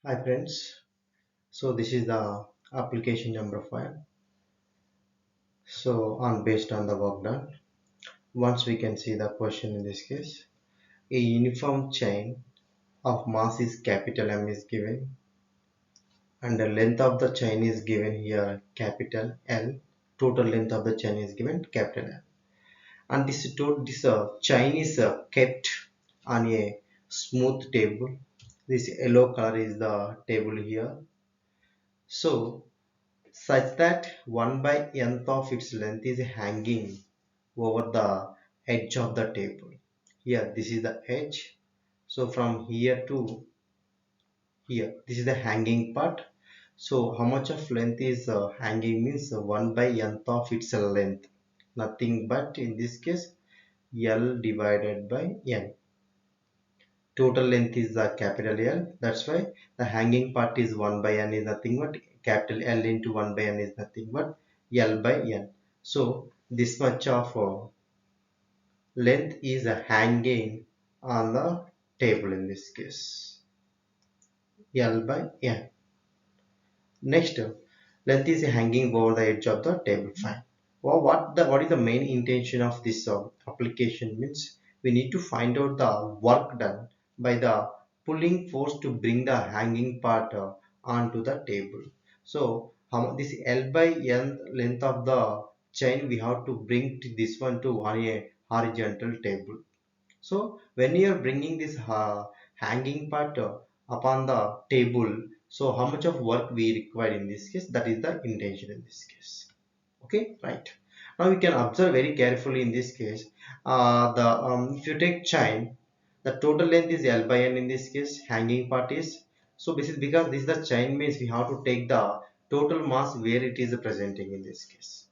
Hi friends, so this is the application number 5. So on based on the work done, once we can see the question in this case, a uniform chain of mass is capital M is given and the length of the chain is given here capital L. Total length of the chain is given capital L. And this chain is kept on a smooth table. This yellow color is the table here. So such that 1 by nth of its length is hanging over the edge of the table. Here, this is the edge. So from here to here, this is the hanging part. So how much of length is hanging means 1 by nth of its length. Nothing but in this case L divided by N. Total length is the capital L. That's why the hanging part is 1 by N is nothing but capital L into 1 by N is nothing but L by N. So this much of length is hanging on the table in this case. L by N. Next, length is hanging over the edge of the table. Fine. Well, what is the main intention of this application means we need to find out the work done by the pulling force to bring the hanging part onto the table. So this L by N length of the chain we have to bring to this one to on a horizontal table. So when you are bringing this hanging part upon the table, so how much of work we require in this case? That is the intention in this case. Okay, right. Now you can observe very carefully in this case. The if you take chain, the total length is L by N in this case. Hanging part is so this is because this is the chain means we have to take the total mass where it is presenting in this case.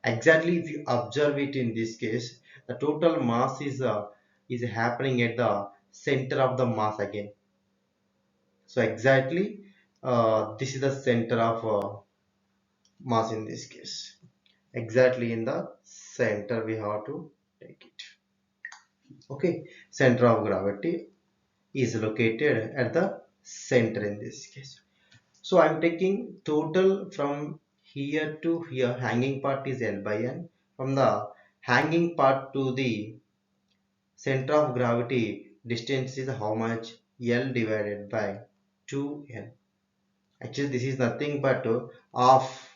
Exactly, if you observe it in this case, the total mass is happening at the center of the mass again. So exactly, this is the center of mass in this case. Exactly in the center we have to take it. Okay, center of gravity is located at the center in this case. So I'm taking total from here to here. Hanging part is L by N. From the hanging part to the center of gravity distance is how much? L divided by 2N. Actually, this is nothing but half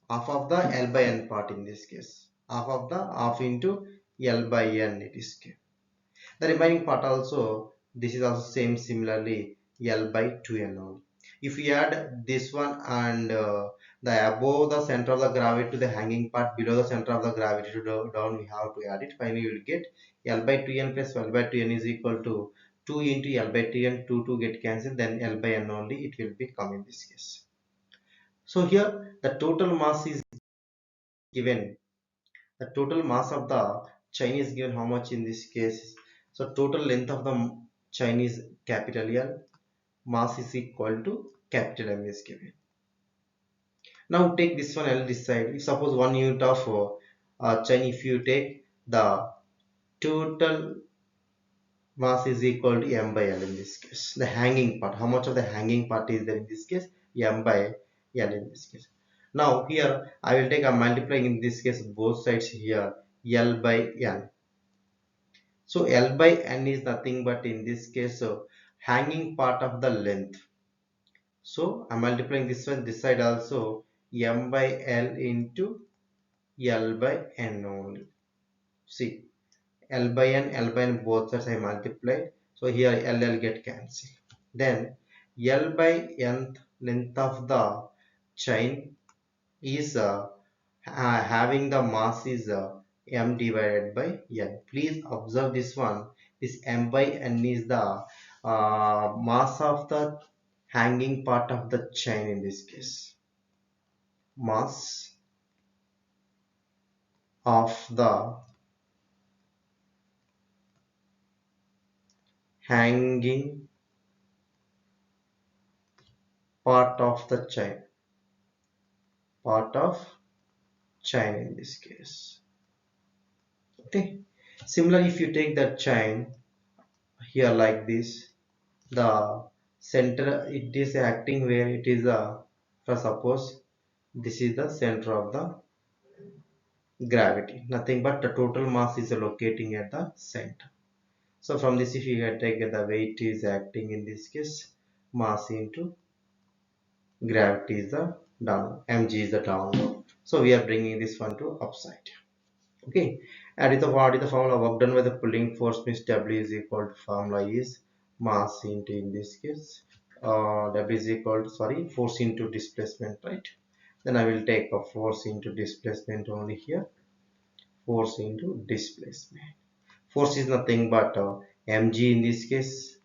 of the L by N part in this case. Half into L by N it is. The remaining part also, this is also same similarly L by 2N only. If we add this one and the above the center of the gravity to the hanging part below the center of the gravity to down, we have to add it. Finally, you will get L by 2N plus L by 2N is equal to 2 into L by 2N, 2 get cancelled, then L by N only it will become in this case. So here the total mass is given. The total mass of the chain is given how much in this case. So total length of the chain is capital L, mass is equal to capital M is given. Now take this one L this side. If suppose 1 unit of chain, if you take the total mass is equal to M by L in this case. The hanging part, how much of the hanging part is there in this case? M by L in this case. Now here I will take a multiplying in this case both sides here L by N. So L by N is nothing but in this case so hanging part of the length. So I'm multiplying this one this side also M by L into L by N only. See L by N both sides I multiplied. So here L get cancelled. Then L by nth length of the chain is having the mass is m divided by n. Please observe this one. This m by n is the mass of the hanging part of the chain in this case. Mass of the hanging part of the chain. Part of chain in this case. Okay. Similarly, if you take that chain here like this, the center, it is acting where it is for suppose this is the center of the gravity, nothing but the total mass is locating at the center. So from this, if you take the weight is acting in this case, mass into gravity is the down, mg is the downward. So we are bringing this one to upside. Okay, and with the what is the formula work done by the pulling force means W is equal to formula is mass into in this case W is equal to sorry force into displacement, right? Then I will take a force into displacement only here, force into displacement. Force is nothing but mg in this case,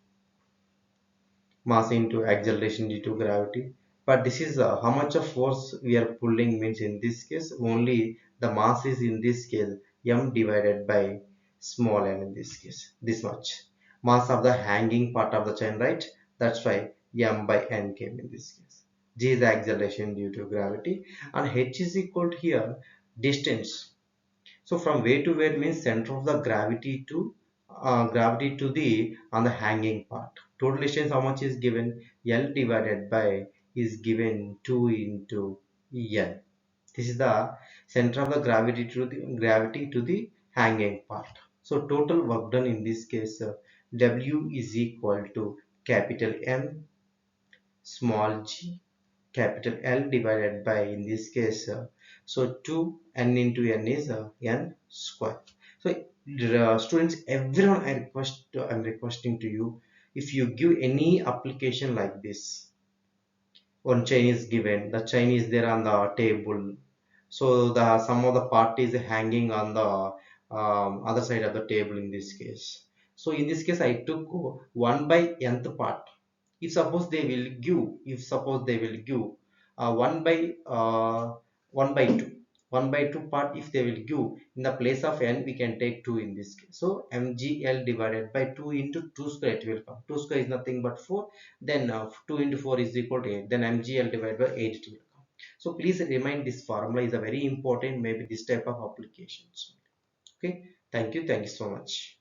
mass into acceleration due to gravity. But this is how much of force we are pulling means in this case only the mass is in this case m divided by small n in this case, this much mass of the hanging part of the chain, right? That's why m by n came in this case. G is the acceleration due to gravity, and h is equal to here distance. So from where to where means center of the gravity to the on the hanging part. Total distance how much is given? L divided by is given 2 into N. This is the center of the gravity to the hanging part. So total work done in this case W is equal to capital M small g capital L divided by in this case so 2 n into n is n square. So students, everyone, I'm requesting to you, if you give any application like this, one chain is given, the chain is there on the table, so the some of the part is hanging on the other side of the table in this case. So in this case I took 1 by nth part. If suppose they will give, if suppose they will give 1 by 1 by 2, 1 by 2 part if they will give, in the place of n we can take 2 in this case. So mgl divided by 2 into 2 square it will come. 2 square is nothing but 4. Then 2 into 4 is equal to 8. Then mgl divided by 8 it will come. So please remind this formula is a very important, maybe this type of applications. Okay, thank you so much.